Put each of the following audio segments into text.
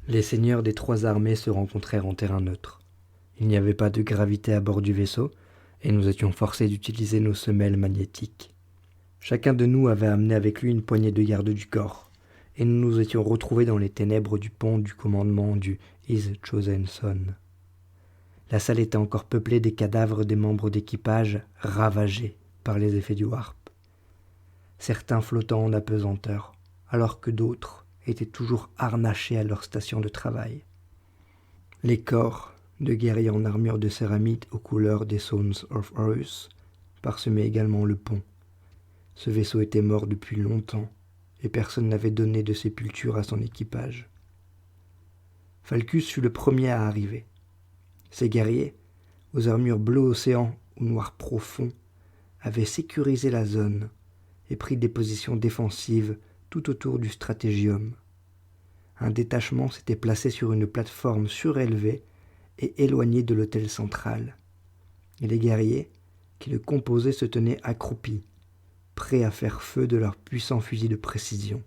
Les seigneurs des trois armées se rencontrèrent en terrain neutre. Il n'y avait pas de gravité à bord du vaisseau, et nous étions forcés d'utiliser nos semelles magnétiques. Chacun de nous avait amené avec lui une poignée de garde du corps, et nous nous étions retrouvés dans les ténèbres du pont du commandement du His Chosen Son. La salle était encore peuplée des cadavres des membres d'équipage ravagés par les effets du warp. Certains flottant en apesanteur, alors que d'autres étaient toujours harnachés à leur station de travail. Les corps de guerriers en armure de céramide aux couleurs des Sons of Horus parsemaient également le pont. Ce vaisseau était mort depuis longtemps, et personne n'avait donné de sépulture à son équipage. Falcus fut le premier à arriver. Ces guerriers, aux armures bleu océan ou noir profond, avaient sécurisé la zone et pris des positions défensives tout autour du stratégium. Un détachement s'était placé sur une plateforme surélevée et éloignée de l'hôtel central. Et les guerriers qui le composaient se tenaient accroupis, prêts à faire feu de leurs puissants fusils de précision.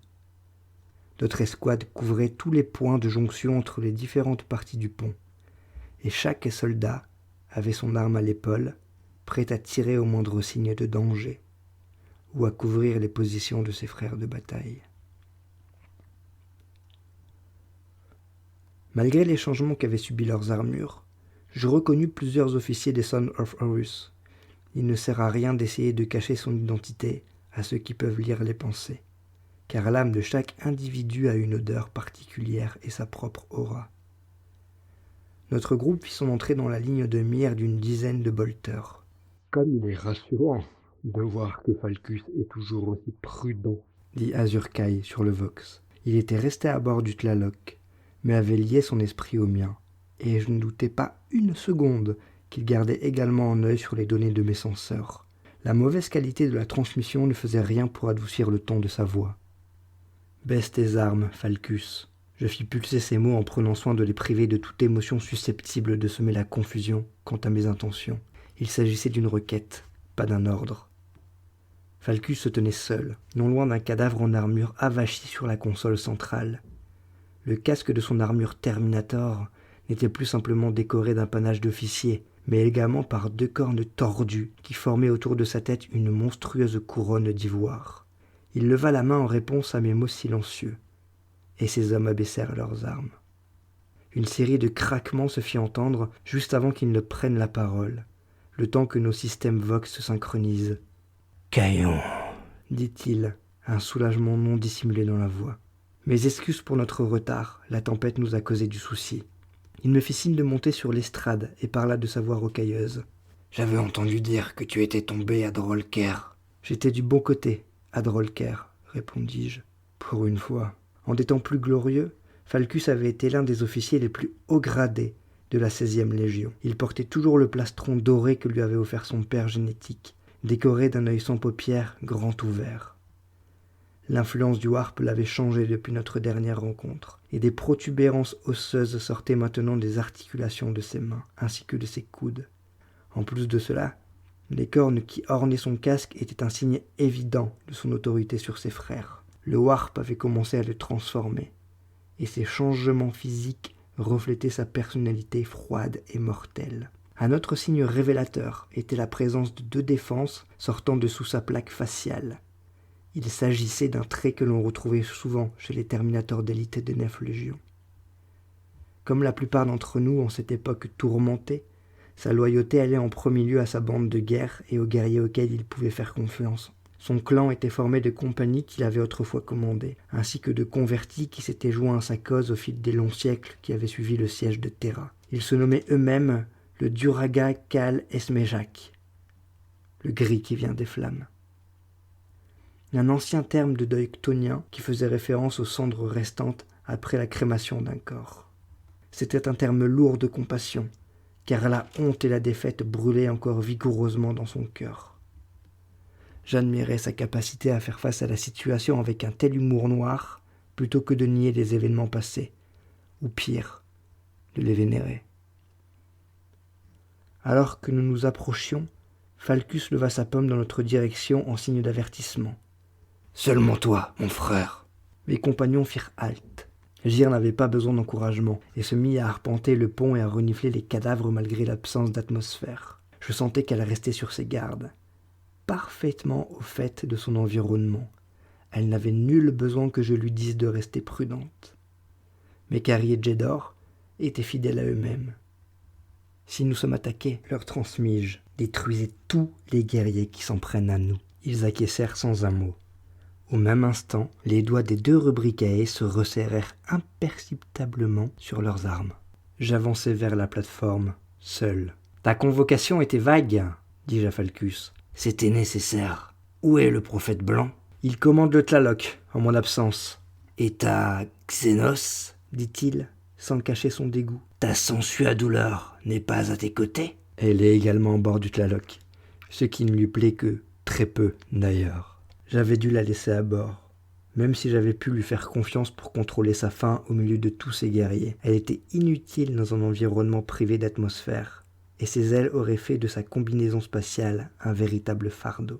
D'autres escouades couvraient tous les points de jonction entre les différentes parties du pont, et chaque soldat avait son arme à l'épaule, prêt à tirer au moindre signe de danger, ou à couvrir les positions de ses frères de bataille. Malgré les changements qu'avaient subis leurs armures, je reconnus plusieurs officiers des Sons of Horus. Il ne sert à rien d'essayer de cacher son identité à ceux qui peuvent lire les pensées, car l'âme de chaque individu a une odeur particulière et sa propre aura. Notre groupe fit son entrée dans la ligne de mire d'une dizaine de bolteurs. Comme il est rassurant de voir que Falcus est toujours aussi prudent, dit Azurkai sur le Vox. Il était resté à bord du Tlaloc, mais avait lié son esprit au mien, et je ne doutais pas une seconde qu'il gardait également un œil sur les données de mes senseurs. La mauvaise qualité de la transmission ne faisait rien pour adoucir le ton de sa voix. « Baisse tes armes, Falcus !» Je fis pulser ces mots en prenant soin de les priver de toute émotion susceptible de semer la confusion quant à mes intentions. Il s'agissait d'une requête, pas d'un ordre. Falcus se tenait seul, non loin d'un cadavre en armure avachi sur la console centrale. Le casque de son armure Terminator n'était plus simplement décoré d'un panache d'officier, mais également par deux cornes tordues qui formaient autour de sa tête une monstrueuse couronne d'ivoire. Il leva la main en réponse à mes mots silencieux, et ses hommes abaissèrent leurs armes. Une série de craquements se fit entendre juste avant qu'ils ne prennent la parole, le temps que nos systèmes Vox se synchronisent. « Caillon !» dit-il, un soulagement non dissimulé dans la voix. « Mes excuses pour notre retard, la tempête nous a causé du souci. » Il me fit signe de monter sur l'estrade et parla de sa voix rocailleuse. « J'avais entendu dire que tu étais tombé à Drolker. »« J'étais du bon côté, à Drolker, » répondis-je. Pour une fois. En des temps plus glorieux, Falcus avait été l'un des officiers les plus haut gradés de la 16e Légion. Il portait toujours le plastron doré que lui avait offert son père génétique, décoré d'un œil sans paupières grand ouvert. L'influence du warp l'avait changé depuis notre dernière rencontre, et des protubérances osseuses sortaient maintenant des articulations de ses mains, ainsi que de ses coudes. En plus de cela, les cornes qui ornaient son casque étaient un signe évident de son autorité sur ses frères. Le warp avait commencé à le transformer, et ses changements physiques reflétaient sa personnalité froide et mortelle. Un autre signe révélateur était la présence de deux défenses sortant de sous sa plaque faciale. Il s'agissait d'un trait que l'on retrouvait souvent chez les Terminators d'élite des 9 légions. Comme la plupart d'entre nous en cette époque tourmentée, sa loyauté allait en premier lieu à sa bande de guerre et aux guerriers auxquels il pouvait faire confiance. Son clan était formé de compagnies qu'il avait autrefois commandées, ainsi que de convertis qui s'étaient joints à sa cause au fil des longs siècles qui avaient suivi le siège de Terra. Ils se nommaient eux-mêmes le Duraga Kal Esmejak, le gris qui vient des flammes. Un ancien terme de deuil chtonien qui faisait référence aux cendres restantes après la crémation d'un corps. C'était un terme lourd de compassion, car la honte et la défaite brûlaient encore vigoureusement dans son cœur. J'admirais sa capacité à faire face à la situation avec un tel humour noir, plutôt que de nier les événements passés, ou pire, de les vénérer. Alors que nous nous approchions, Falcus leva sa paume dans notre direction en signe d'avertissement. « Seulement toi, mon frère !» Mes compagnons firent halte. Gyr n'avait pas besoin d'encouragement et se mit à arpenter le pont et à renifler les cadavres malgré l'absence d'atmosphère. Je sentais qu'elle restait sur ses gardes, parfaitement au fait de son environnement. Elle n'avait nul besoin que je lui dise de rester prudente. Mais Carrie et Jedor étaient fidèles à eux-mêmes. Si nous sommes attaqués, leur transmis-je, détruisez tous les guerriers qui s'en prennent à nous. Ils acquiescèrent sans un mot. Au même instant, les doigts des 2 rubricae se resserrèrent imperceptiblement sur leurs armes. J'avançai vers la plateforme, seul. « Ta convocation était vague, » dis-je à Falcus. « C'était nécessaire. Où est le prophète blanc ?»« Il commande le Tlaloc, en mon absence. »« Et ta Xénos ?» dit-il, sans cacher son dégoût. « Ta sangsue à douleur n'est pas à tes côtés ?» Elle est également au bord du Tlaloc, ce qui ne lui plaît que très peu d'ailleurs. J'avais dû la laisser à bord. Même si j'avais pu lui faire confiance pour contrôler sa faim au milieu de tous ces guerriers, elle était inutile dans un environnement privé d'atmosphère, et ses ailes auraient fait de sa combinaison spatiale un véritable fardeau.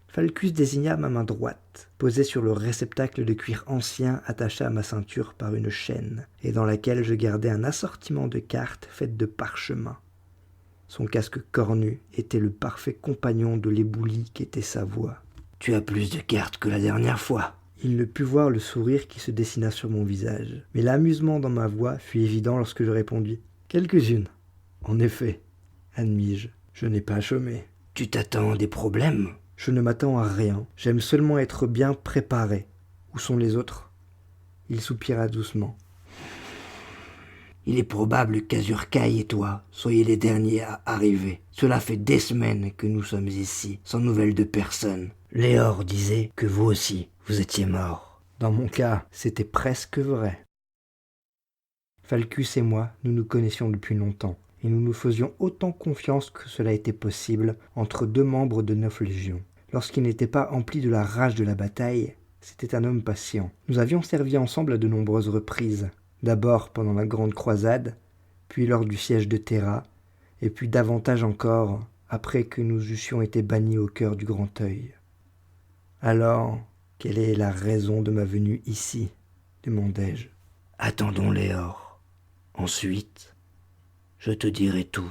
Falcus désigna ma main droite, posée sur le réceptacle de cuir ancien attaché à ma ceinture par une chaîne, et dans laquelle je gardais un assortiment de cartes faites de parchemin. Son casque cornu était le parfait compagnon de l'éboulis qu'était sa voix. « Tu as plus de cartes que la dernière fois !» Il ne put voir le sourire qui se dessina sur mon visage, mais l'amusement dans ma voix fut évident lorsque je répondis. « Quelques-unes. »« En effet, » admis-je, « je n'ai pas chômé. »« Tu t'attends à des problèmes ?»« Je ne m'attends à rien. J'aime seulement être bien préparé. Où sont les autres ?» Il soupira doucement. « Il est probable qu'Azurkai et toi soyez les derniers à arriver. Cela fait des semaines que nous sommes ici, sans nouvelles de personne. Léor disait que vous aussi, vous étiez morts. Dans mon cas, c'était presque vrai. » Falcus et moi, nous nous connaissions depuis longtemps, et nous nous faisions autant confiance que cela était possible entre 2 membres de 9 légions. Lorsqu'il n'était pas empli de la rage de la bataille, c'était un homme patient. Nous avions servi ensemble à de nombreuses reprises, d'abord pendant la Grande Croisade, puis lors du siège de Terra, et puis davantage encore après que nous eussions été bannis au cœur du Grand Œil. « Alors, quelle est la raison de ma venue ici ?» demandai-je. « Attendons Léor. Ensuite, je te dirai tout. »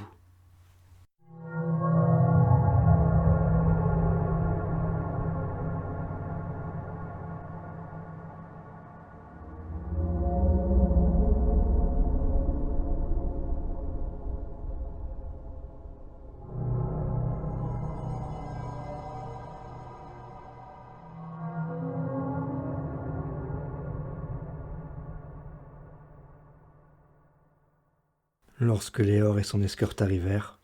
Lorsque Léor et son escorte arrivèrent,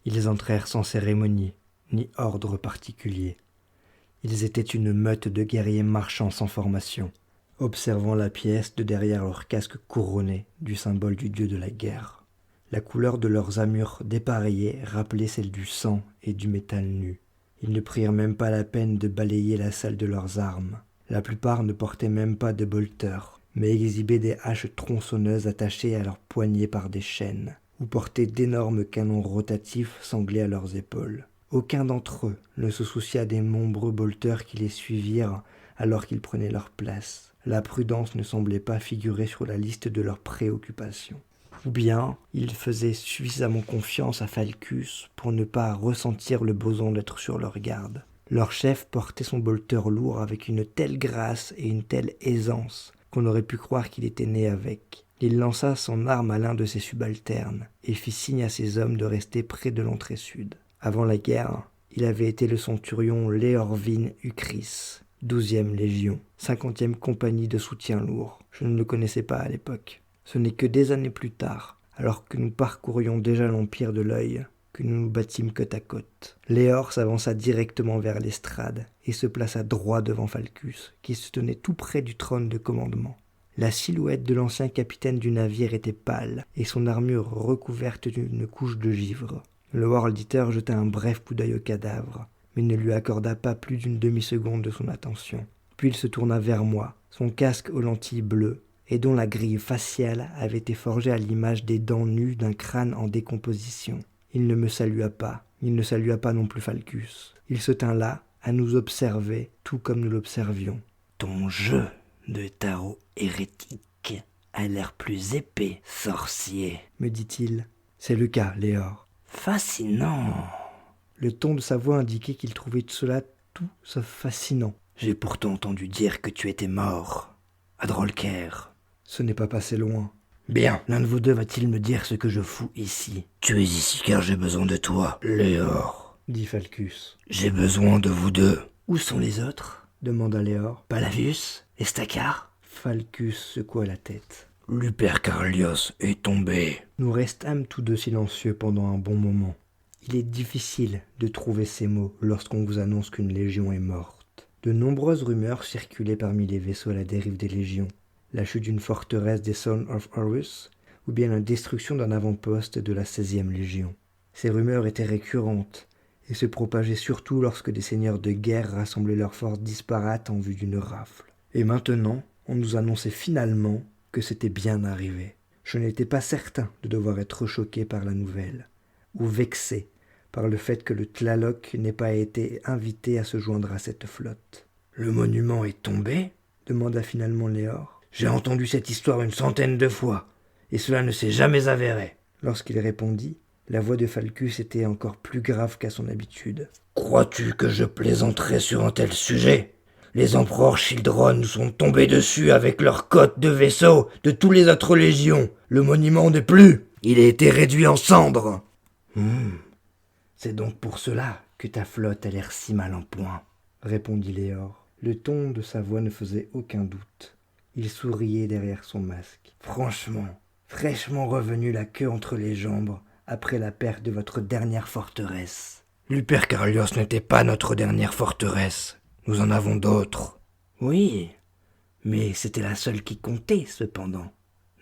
ils entrèrent sans cérémonie, ni ordre particulier. Ils étaient une meute de guerriers marchands sans formation, observant la pièce de derrière leur casque couronné du symbole du dieu de la guerre. La couleur de leurs armures dépareillées rappelait celle du sang et du métal nu. Ils ne prirent même pas la peine de balayer la salle de leurs armes. La plupart ne portaient même pas de bolters, mais exhibaient des haches tronçonneuses attachées à leurs poignets par des chaînes, ou portaient d'énormes canons rotatifs sanglés à leurs épaules. Aucun d'entre eux ne se soucia des nombreux bolters qui les suivirent alors qu'ils prenaient leur place. La prudence ne semblait pas figurer sur la liste de leurs préoccupations. Ou bien ils faisaient suffisamment confiance à Falcus pour ne pas ressentir le besoin d'être sur leur garde. Leur chef portait son bolter lourd avec une telle grâce et une telle aisance qu'on aurait pu croire qu'il était né avec. Il lança son arme à l'un de ses subalternes et fit signe à ses hommes de rester près de l'entrée sud. Avant la guerre, il avait été le centurion Léorvin Ucris, 12e légion, 50e compagnie de soutien lourd. Je ne le connaissais pas à l'époque. Ce n'est que des années plus tard, alors que nous parcourions déjà l'Empire de l'Œil, que nous nous battîmes côte à côte. Léor s'avança directement vers l'estrade et se plaça droit devant Falcus, qui se tenait tout près du trône de commandement. La silhouette de l'ancien capitaine du navire était pâle et son armure recouverte d'une couche de givre. Le World Eater jeta un bref coup d'œil au cadavre, mais ne lui accorda pas plus d'une demi-seconde de son attention. Puis il se tourna vers moi, son casque aux lentilles bleues, et dont la grille faciale avait été forgée à l'image des dents nues d'un crâne en décomposition. Il ne me salua pas, il ne salua pas non plus Falcus. Il se tint là, à nous observer, tout comme nous l'observions. « Ton jeu de tarot hérétique » masque a l'air plus épais, sorcier, me dit-il. C'est le cas, Léor. Fascinant. Le ton de sa voix indiquait qu'il trouvait cela tout sauf fascinant. J'ai pourtant entendu dire que tu étais mort, à Drollker. Ce n'est pas passé loin. Bien, l'un de vous deux va-t-il me dire ce que je fous ici? Tu es ici car j'ai besoin de toi, Léor, dit Falcus. J'ai besoin de vous deux. Où sont les autres? Demanda Léor. Palavius? Estacar? Falcus secoua la tête. Lupercarlios est tombé. Nous restâmes tous deux silencieux pendant un bon moment. Il est difficile de trouver ces mots lorsqu'on vous annonce qu'une légion est morte. De nombreuses rumeurs circulaient parmi les vaisseaux à la dérive des légions. La chute d'une forteresse des Sons of Horus, ou bien la destruction d'un avant-poste de la 16e Légion. Ces rumeurs étaient récurrentes, et se propageaient surtout lorsque des seigneurs de guerre rassemblaient leurs forces disparates en vue d'une rafle. Et maintenant, on nous annonçait finalement que c'était bien arrivé. Je n'étais pas certain de devoir être choqué par la nouvelle, ou vexé par le fait que le Tlaloc n'ait pas été invité à se joindre à cette flotte. « Le monument est tombé ?» demanda finalement Léor. « J'ai entendu cette histoire 100 de fois, et cela ne s'est jamais avéré. » Lorsqu'il répondit, la voix de Falcus était encore plus grave qu'à son habitude. « Crois-tu que je plaisanterais sur un tel sujet ? Les empereurs Childron nous sont tombés dessus avec leurs côtes de vaisseaux de tous les autres légions. Le monument n'est plus. Il a été réduit en cendres. » C'est donc pour cela que ta flotte a l'air si mal en point, répondit Léor. Le ton de sa voix ne faisait aucun doute. Il souriait derrière son masque. Franchement, fraîchement revenu la queue entre les jambes après la perte de votre dernière forteresse. Lupercarlios n'était pas notre dernière forteresse. Nous en avons d'autres. Oui, mais c'était la seule qui comptait cependant,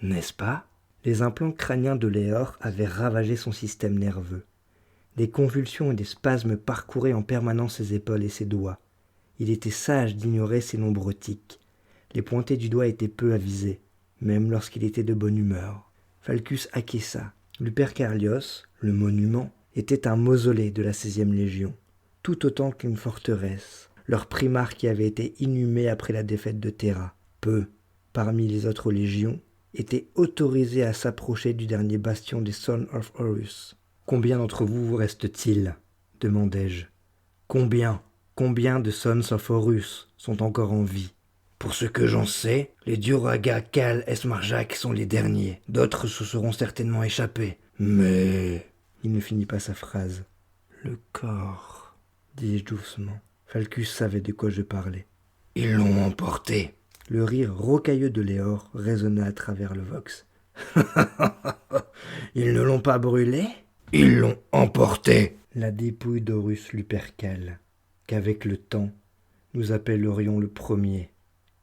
n'est-ce pas? Les implants crâniens de Léor avaient ravagé son système nerveux. Des convulsions et des spasmes parcouraient en permanence ses épaules et ses doigts. Il était sage d'ignorer ses nombreux tics. Les pointées du doigt étaient peu avisées, même lorsqu'il était de bonne humeur. Falcus acquiesça. Lupercarlios, le monument, était un mausolée de la 16e Légion, tout autant qu'une forteresse, leur primarque qui avait été inhumé après la défaite de Terra. Peu, parmi les autres légions, étaient autorisés à s'approcher du dernier bastion des Sons of Horus. « Combien d'entre vous reste-t-il » demandai-je. « Combien de Sons of Horus sont encore en vie ?» Pour ce que j'en sais, les Duraga, Kal et Smarjak sont les derniers. D'autres se seront certainement échappés. Mais... Il ne finit pas sa phrase. « Le corps... » dis-je doucement. Falcus savait de quoi je parlais. « Ils l'ont emporté. » Le rire rocailleux de Léor résonna à travers le vox. « Ils ne l'ont pas brûlé ? Ils l'ont emporté. » La dépouille d'Horus Lupercal, qu'avec le temps, nous appellerions le premier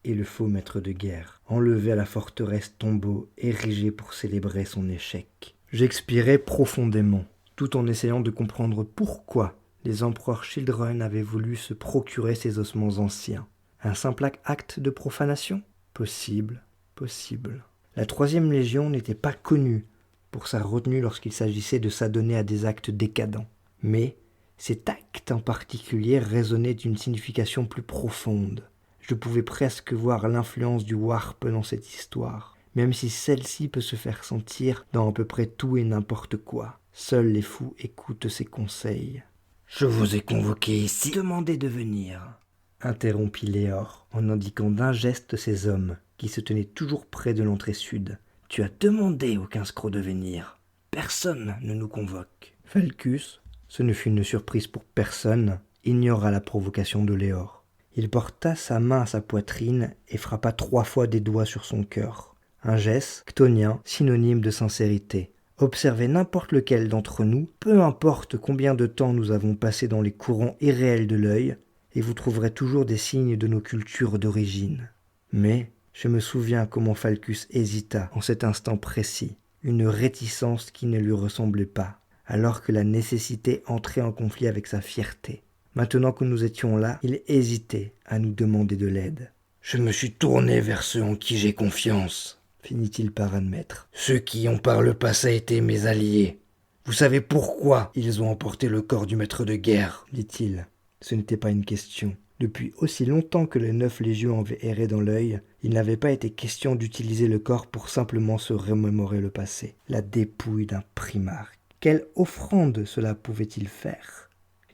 et le faux maître de guerre, enlevé à la forteresse tombeau érigée pour célébrer son échec. J'expirais profondément, tout en essayant de comprendre pourquoi les empereurs Children avaient voulu se procurer ces ossements anciens. Un simple acte de profanation? Possible, possible. La 3e Légion n'était pas connue pour sa retenue lorsqu'il s'agissait de s'adonner à des actes décadents. Mais cet acte en particulier résonnait d'une signification plus profonde. Je pouvais presque voir l'influence du warp dans cette histoire, même si celle-ci peut se faire sentir dans à peu près tout et n'importe quoi. Seuls les fous écoutent ses conseils. « Je vous ai convoqué ici. Demandez de venir, » interrompit Léor, en indiquant d'un geste ces hommes qui se tenaient toujours près de l'entrée sud. « Tu as demandé aux 15 crocs de venir. Personne ne nous convoque. » Falcus, ce ne fut une surprise pour personne, ignora la provocation de Léor. Il porta sa main à sa poitrine et frappa 3 fois des doigts sur son cœur. Un geste chtonien, synonyme de sincérité. Observez n'importe lequel d'entre nous, peu importe combien de temps nous avons passé dans les courants irréels de l'œil, et vous trouverez toujours des signes de nos cultures d'origine. Mais je me souviens comment Falcus hésita en cet instant précis, une réticence qui ne lui ressemblait pas, alors que la nécessité entrait en conflit avec sa fierté. Maintenant que nous étions là, il hésitait à nous demander de l'aide. « Je me suis tourné vers ceux en qui j'ai confiance. » finit-il par admettre. Ceux qui ont par le passé été mes alliés. Vous savez pourquoi ils ont emporté le corps du maître de guerre, dit-il. Ce n'était pas une question. Depuis aussi longtemps que les 9 légions avaient erré dans l'œil, il n'avait pas été question d'utiliser le corps pour simplement se remémorer le passé. La dépouille d'un primarque. Quelle offrande cela pouvait-il faire?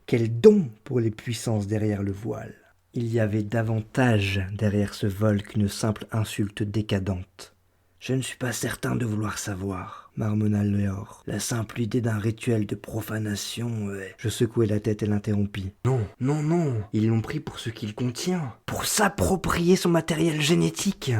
Quel don pour les puissances derrière le voile? Il y avait davantage derrière ce vol qu'une simple insulte décadente. « Je ne suis pas certain de vouloir savoir, » marmonna Léor. « La simple idée d'un rituel de profanation... Je secouai la tête et l'interrompis. « Non, non, non, ils l'ont pris pour ce qu'il contient, pour s'approprier son matériel génétique !»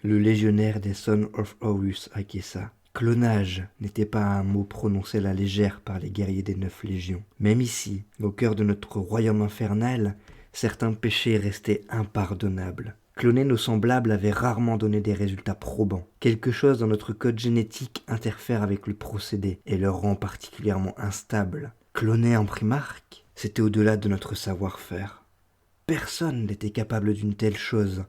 Le légionnaire des Sons of Horus acquiesça. Clonage n'était pas un mot prononcé à la légère par les guerriers des 9 légions. Même ici, au cœur de notre royaume infernal, certains péchés restaient impardonnables. Cloner nos semblables avait rarement donné des résultats probants. Quelque chose dans notre code génétique interfère avec le procédé et le rend particulièrement instable. Cloner un primarque, c'était au-delà de notre savoir-faire. Personne n'était capable d'une telle chose,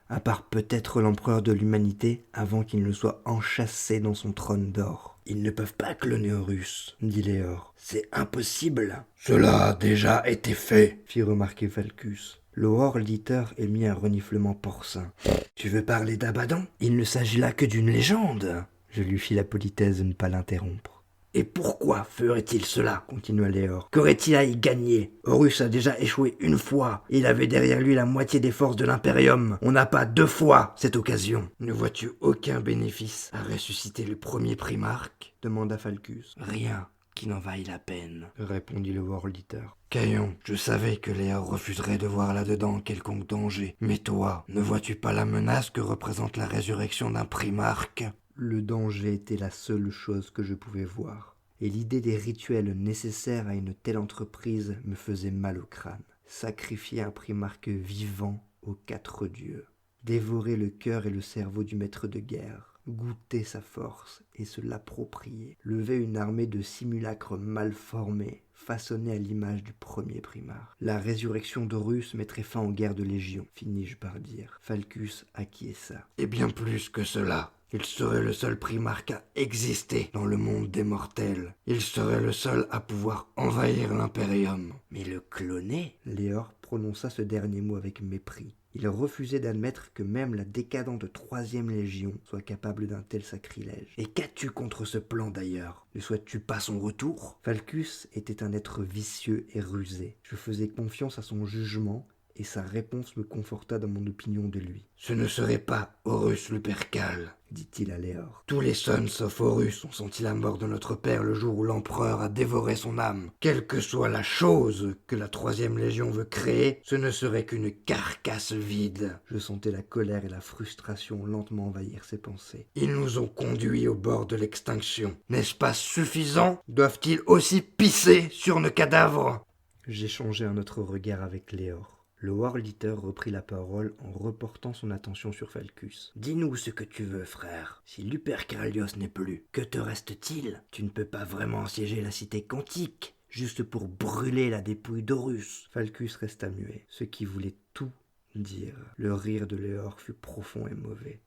à part peut-être l'empereur de l'humanité avant qu'il ne soit enchâssé dans son trône d'or. « Ils ne peuvent pas cloner Horus, » dit Léor. « C'est impossible. »« Cela a déjà été fait, » fit remarquer Falcus. Le War-Leader émit un reniflement porcin. « Tu veux parler d'Abaddon? Il ne s'agit là que d'une légende. » Je lui fis la politesse de ne pas l'interrompre. « Et pourquoi ferait-il cela ?» continua Léor. « Qu'aurait-il à y gagner? Horus a déjà échoué une fois, et il avait derrière lui la moitié des forces de l'Imperium. On n'a pas 2 fois cette occasion. »« Ne vois-tu aucun bénéfice à ressusciter le premier primarque ?» demanda Falcus. « Rien qui n'en vaille la peine, » répondit le War-Leader. « Caillon, je savais que Léor refuserait de voir là-dedans quelconque danger. Mais toi, ne vois-tu pas la menace que représente la résurrection d'un primarque ?» Le danger était la seule chose que je pouvais voir, et l'idée des rituels nécessaires à une telle entreprise me faisait mal au crâne. Sacrifier un primarque vivant aux 4 dieux, dévorer le cœur et le cerveau du maître de guerre, goûter sa force et se l'approprier, lever une armée de simulacres mal formés, façonnés à l'image du premier primarque. La résurrection d'Horus mettrait fin aux guerres de Légion, finis-je par dire. Falcus acquiesça. Et bien plus que cela. Il serait le seul primarque à exister dans le monde des mortels. Il serait le seul à pouvoir envahir l'Imperium. Mais le cloner? Léor prononça ce dernier mot avec mépris. Il refusait d'admettre que même la décadente 3e Légion soit capable d'un tel sacrilège. Et qu'as-tu contre ce plan d'ailleurs? Ne souhaites-tu pas son retour? Falcus était un être vicieux et rusé. Je faisais confiance à son jugement, et sa réponse me conforta dans mon opinion de lui. « Ce ne serait pas Horus Lupercal, » dit-il à Léor. « Tous les Sons of Horus ont senti la mort de notre père le jour où l'empereur a dévoré son âme. Quelle que soit la chose que la 3e Légion veut créer, ce ne serait qu'une carcasse vide. » Je sentais la colère et la frustration lentement envahir ses pensées. « Ils nous ont conduits au bord de l'extinction. N'est-ce pas suffisant? Doivent-ils aussi pisser sur nos cadavres ?» J'échangeai un autre regard avec Léor. Le War-Leader reprit la parole en reportant son attention sur Falcus. « Dis-nous ce que tu veux, frère. Si Lupercalios n'est plus, que te reste-t-il? Tu ne peux pas vraiment assiéger la cité quantique, juste pour brûler la dépouille d'Horus. » Falcus resta muet, ce qui voulait tout dire. Le rire de Léor fut profond et mauvais.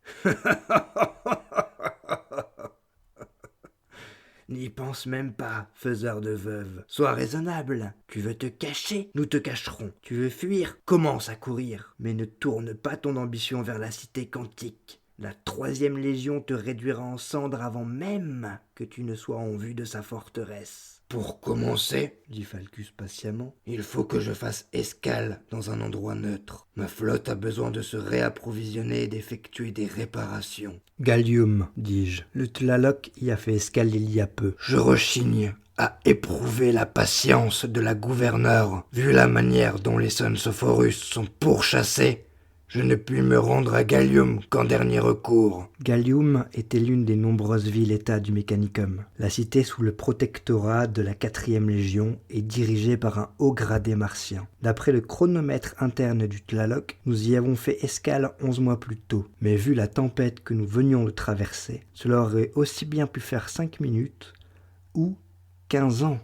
N'y pense même pas, faiseur de veuves. Sois raisonnable. Tu veux te cacher? Nous te cacherons. Tu veux fuir? Commence à courir. Mais ne tourne pas ton ambition vers la cité quantique. La 3e Légion te réduira en cendres avant même que tu ne sois en vue de sa forteresse. « Pour commencer, dit Falcus patiemment, il faut que je fasse escale dans un endroit neutre. Ma flotte a besoin de se réapprovisionner et d'effectuer des réparations. »« Gallium, dis-je. Le Tlaloc y a fait escale il y a peu. Je rechigne à éprouver la patience de la gouverneure. Vu la manière dont les Sons of Horus sont pourchassés, je ne puis me rendre à Gallium qu'en dernier recours. » Gallium était l'une des nombreuses villes-états du Mechanicum. La cité sous le protectorat de la 4e Légion est dirigée par un haut gradé martien. D'après le chronomètre interne du Tlaloc, nous y avons fait escale 11 mois plus tôt. Mais vu la tempête que nous venions de traverser, cela aurait aussi bien pu faire 5 minutes ou 15 ans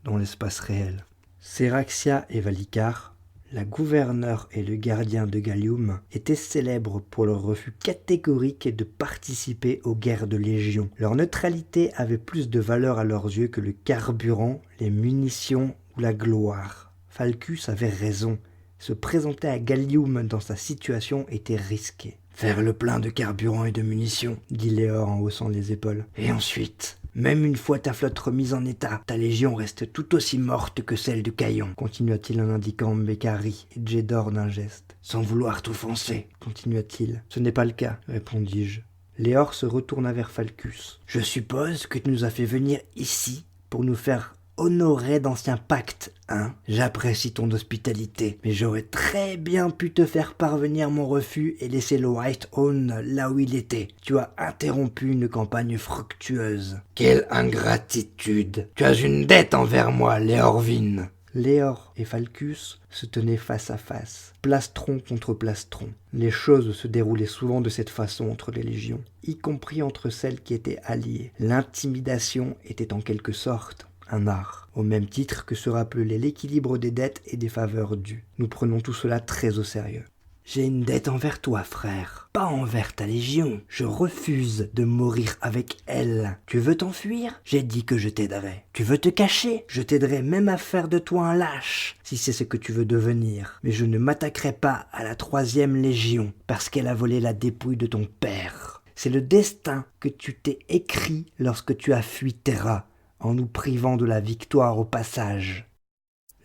dans l'espace réel. Seraxia et Valicar, la gouverneure et le gardien de Gallium, étaient célèbres pour leur refus catégorique de participer aux guerres de Légion. Leur neutralité avait plus de valeur à leurs yeux que le carburant, les munitions ou la gloire. Falcus avait raison. Se présenter à Gallium dans sa situation était risqué. « Faire le plein de carburant et de munitions, » dit Léor en haussant les épaules. « Et ensuite, même une fois ta flotte remise en état, ta légion reste tout aussi morte que celle de Caillon, » continua-t-il en indiquant Mécari et Jedor d'un geste. « Sans vouloir t'offenser, » continua-t-il. « Ce n'est pas le cas, répondis-je. » Léor se retourna vers Falcus. « Je suppose que tu nous as fait venir ici pour nous faire honorer d'anciens pactes, hein? J'apprécie ton hospitalité, mais j'aurais très bien pu te faire parvenir mon refus et laisser le Whitehorn là où il était. Tu as interrompu une campagne fructueuse. » « Quelle ingratitude! Tu as une dette envers moi, Léorvin !» Léor et Falcus se tenaient face à face, plastron contre plastron. Les choses se déroulaient souvent de cette façon entre les légions, y compris entre celles qui étaient alliées. L'intimidation était en quelque sorte un art, au même titre que se rappeler l'équilibre des dettes et des faveurs dues. Nous prenons tout cela très au sérieux. J'ai une dette envers toi, frère, pas envers ta légion. Je refuse de mourir avec elle. Tu veux t'enfuir? J'ai dit que je t'aiderais. Tu veux te cacher? Je t'aiderai même à faire de toi un lâche, si c'est ce que tu veux devenir. Mais je ne m'attaquerai pas à la 3e légion, parce qu'elle a volé la dépouille de ton père. C'est le destin que tu t'es écrit lorsque tu as fui Terra, en nous privant de la victoire au passage. »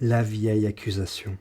La vieille accusation.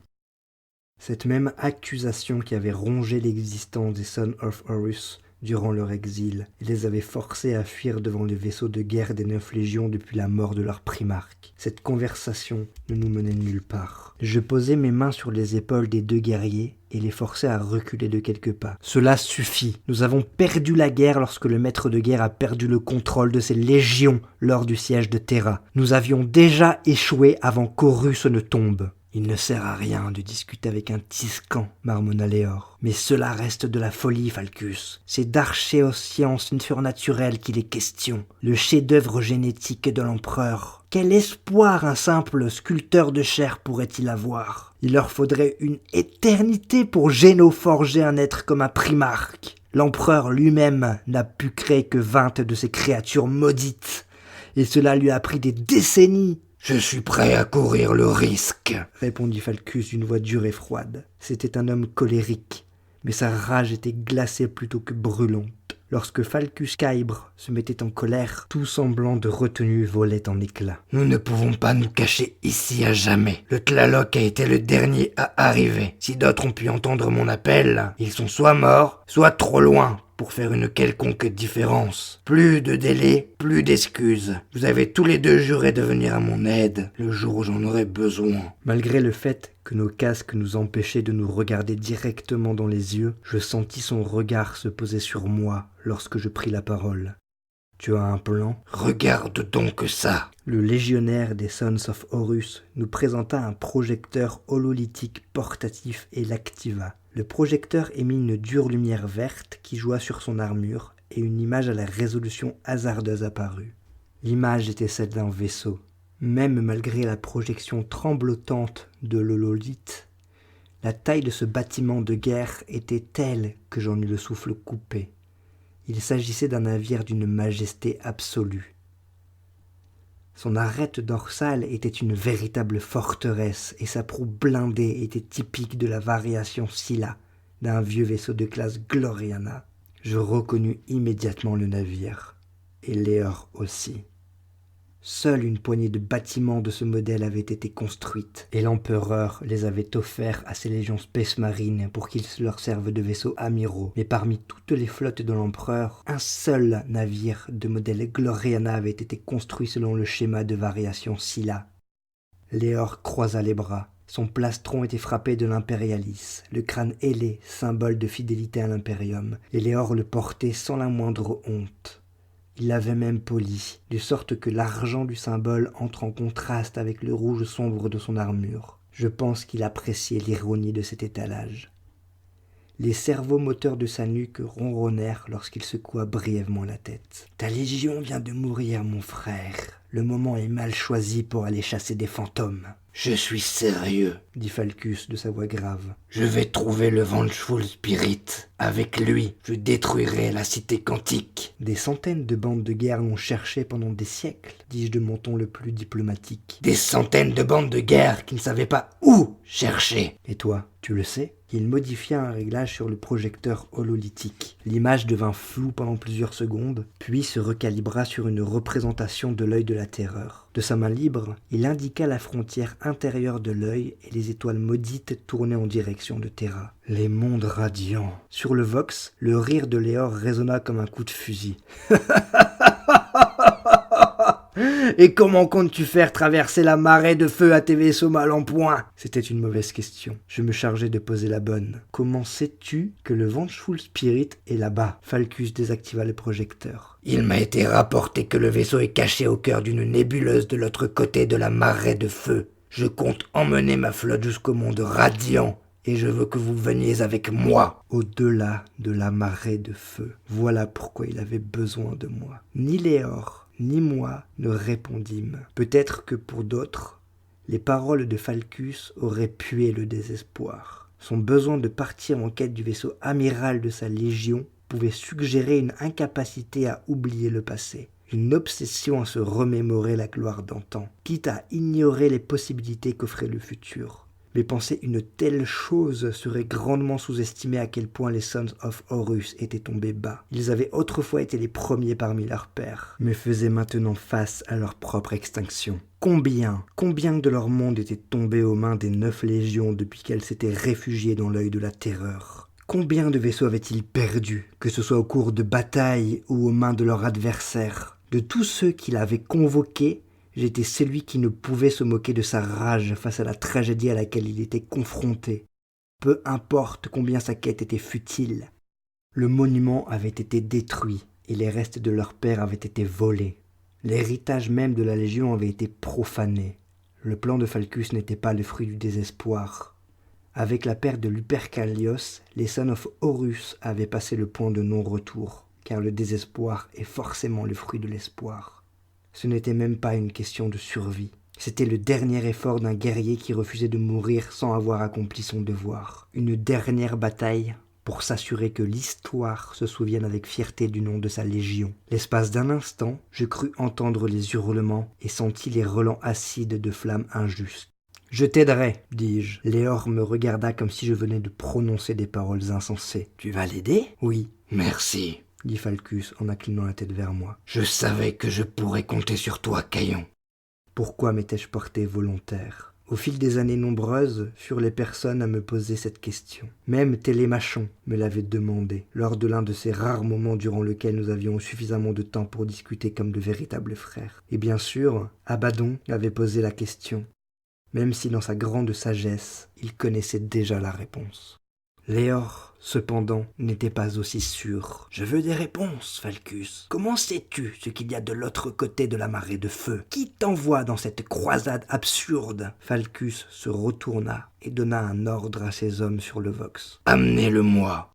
Cette même accusation qui avait rongé l'existence des Sons of Horus durant leur exil et les avait forcés à fuir devant les vaisseaux de guerre des 9 légions depuis la mort de leur primarque. Cette conversation ne nous menait nulle part. Je posai mes mains sur les épaules des 2 guerriers et les forçai à reculer de quelques pas. Cela suffit. Nous avons perdu la guerre lorsque le maître de guerre a perdu le contrôle de ses légions lors du siège de Terra. Nous avions déjà échoué avant qu'Horus ne tombe. Il ne sert à rien de discuter avec un Tiscan, marmonna Léor. Mais cela reste de la folie, Falcus. C'est d'archéosciences surnaturelles qu'il est question. Le chef-d'œuvre génétique de l'empereur. Quel espoir un simple sculpteur de chair pourrait-il avoir? Il leur faudrait une éternité pour génoforger un être comme un primarque. L'empereur lui-même n'a pu créer que 20 de ces créatures maudites. Et cela lui a pris des décennies. « Je suis prêt à courir le risque, » répondit Falcus d'une voix dure et froide. C'était un homme colérique, mais sa rage était glacée plutôt que brûlante. Lorsque Falcus Kybre se mettait en colère, tout semblant de retenue volait en éclats. « Nous ne pouvons pas nous cacher ici à jamais. Le Tlaloc a été le dernier à arriver. Si d'autres ont pu entendre mon appel, ils sont soit morts, soit trop loin pour faire une quelconque différence. Plus de délai, plus d'excuses. Vous avez tous les 2 juré de venir à mon aide le jour où j'en aurais besoin. » Malgré le fait que nos casques nous empêchaient de nous regarder directement dans les yeux, je sentis son regard se poser sur moi lorsque je pris la parole. « Tu as un plan ? » « Regarde donc ça !» Le légionnaire des Sons of Horus nous présenta un projecteur hololithique portatif et l'activa. Le projecteur émit une dure lumière verte qui joua sur son armure et une image à la résolution hasardeuse apparut. L'image était celle d'un vaisseau. Même malgré la projection tremblotante de l'hololithe, la taille de ce bâtiment de guerre était telle que j'en eus le souffle coupé. Il s'agissait d'un navire d'une majesté absolue. Son arête dorsale était une véritable forteresse et sa proue blindée était typique de la variation Scylla d'un vieux vaisseau de classe Gloriana. Je reconnus immédiatement le navire, et Léor aussi. Seule une poignée de bâtiments de ce modèle avait été construite, et l'empereur les avait offerts à ses légions Space Marine pour qu'ils leur servent de vaisseaux amiraux. Mais parmi toutes les flottes de l'empereur, un seul navire de modèle Gloriana avait été construit selon le schéma de variation Scylla. Léor croisa les bras. Son plastron était frappé de l'impérialis, le crâne ailé, symbole de fidélité à l'impérium, et Léor le portait sans la moindre honte. Il l'avait même poli, de sorte que l'argent du symbole entre en contraste avec le rouge sombre de son armure. Je pense qu'il appréciait l'ironie de cet étalage. Les cerveaux-moteurs de sa nuque ronronnèrent lorsqu'il secoua brièvement la tête. « Ta légion vient de mourir, mon frère. Le moment est mal choisi pour aller chasser des fantômes. » Je suis sérieux, dit Falcus de sa voix grave. Je vais trouver le Vengeful Spirit. Avec lui, je détruirai la cité quantique. Des centaines de bandes de guerre l'ont cherché pendant des siècles, dis-je de mon ton le plus diplomatique. Des centaines de bandes de guerre qui ne savaient pas où chercher. Et toi, tu le sais ? Il modifia un réglage sur le projecteur hololithique. L'image devint floue pendant plusieurs secondes, puis se recalibra sur une représentation de l'œil de la terreur. De sa main libre, il indiqua la frontière intérieure de l'œil et les étoiles maudites tournées en direction de Terra. Les mondes radiants. Sur le Vox, le rire de Léor résonna comme un coup de fusil. Et comment comptes-tu faire traverser la marée de feu à tes vaisseaux mal en point ? C'était une mauvaise question. Je me chargeais de poser la bonne. Comment sais-tu que le Vengeful Spirit est là-bas ? Falcus désactiva le projecteur. Il m'a été rapporté que le vaisseau est caché au cœur d'une nébuleuse de l'autre côté de la marée de feu. Je compte emmener ma flotte jusqu'au monde radiant. Et je veux que vous veniez avec moi. Au-delà de la marée de feu. Voilà pourquoi il avait besoin de moi. Ni Léor, ni moi ne répondîmes. Peut-être que pour d'autres, les paroles de Falcus auraient pué le désespoir. Son besoin de partir en quête du vaisseau amiral de sa légion pouvait suggérer une incapacité à oublier le passé. Une obsession à se remémorer la gloire d'antan, quitte à ignorer les possibilités qu'offrait le futur. Mais penser une telle chose serait grandement sous-estimer à quel point les Sons of Horus étaient tombés bas. Ils avaient autrefois été les premiers parmi leurs pairs, mais faisaient maintenant face à leur propre extinction. Combien de leur monde étaient tombés aux mains des 9 légions depuis qu'elles s'étaient réfugiées dans l'œil de la terreur ? Combien de vaisseaux avaient-ils perdu, que ce soit au cours de batailles ou aux mains de leurs adversaires ? De tous ceux qu'il avait convoqués, j'étais celui qui ne pouvait se moquer de sa rage face à la tragédie à laquelle il était confronté. Peu importe combien sa quête était futile, le monument avait été détruit et les restes de leur père avaient été volés. L'héritage même de la Légion avait été profané. Le plan de Falcus n'était pas le fruit du désespoir. Avec la perte de Lupercalios, les Sons of Horus avaient passé le point de non-retour, car le désespoir est forcément le fruit de l'espoir. Ce n'était même pas une question de survie. C'était le dernier effort d'un guerrier qui refusait de mourir sans avoir accompli son devoir. Une dernière bataille pour s'assurer que l'histoire se souvienne avec fierté du nom de sa légion. L'espace d'un instant, je crus entendre les hurlements et sentis les relents acides de flammes injustes. « Je t'aiderai, dis-je. » Léor me regarda comme si je venais de prononcer des paroles insensées. « Tu vas l'aider ?»« Oui. »« Merci. » dit Falcus en inclinant la tête vers moi. Je savais que je pourrais compter sur toi, Caillon. Pourquoi m'étais-je porté volontaire ? Au fil des années nombreuses, furent les personnes à me poser cette question. Même Télémachon me l'avait demandé, lors de l'un de ces rares moments durant lesquels nous avions suffisamment de temps pour discuter comme de véritables frères. Et bien sûr, Abaddon avait posé la question, même si dans sa grande sagesse, il connaissait déjà la réponse. Léor, cependant, n'était pas aussi sûr. « Je veux des réponses, Falcus. Comment sais-tu ce qu'il y a de l'autre côté de la marée de feu ? Qui t'envoie dans cette croisade absurde ?» Falcus se retourna et donna un ordre à ses hommes sur le Vox. « Amenez-le-moi. »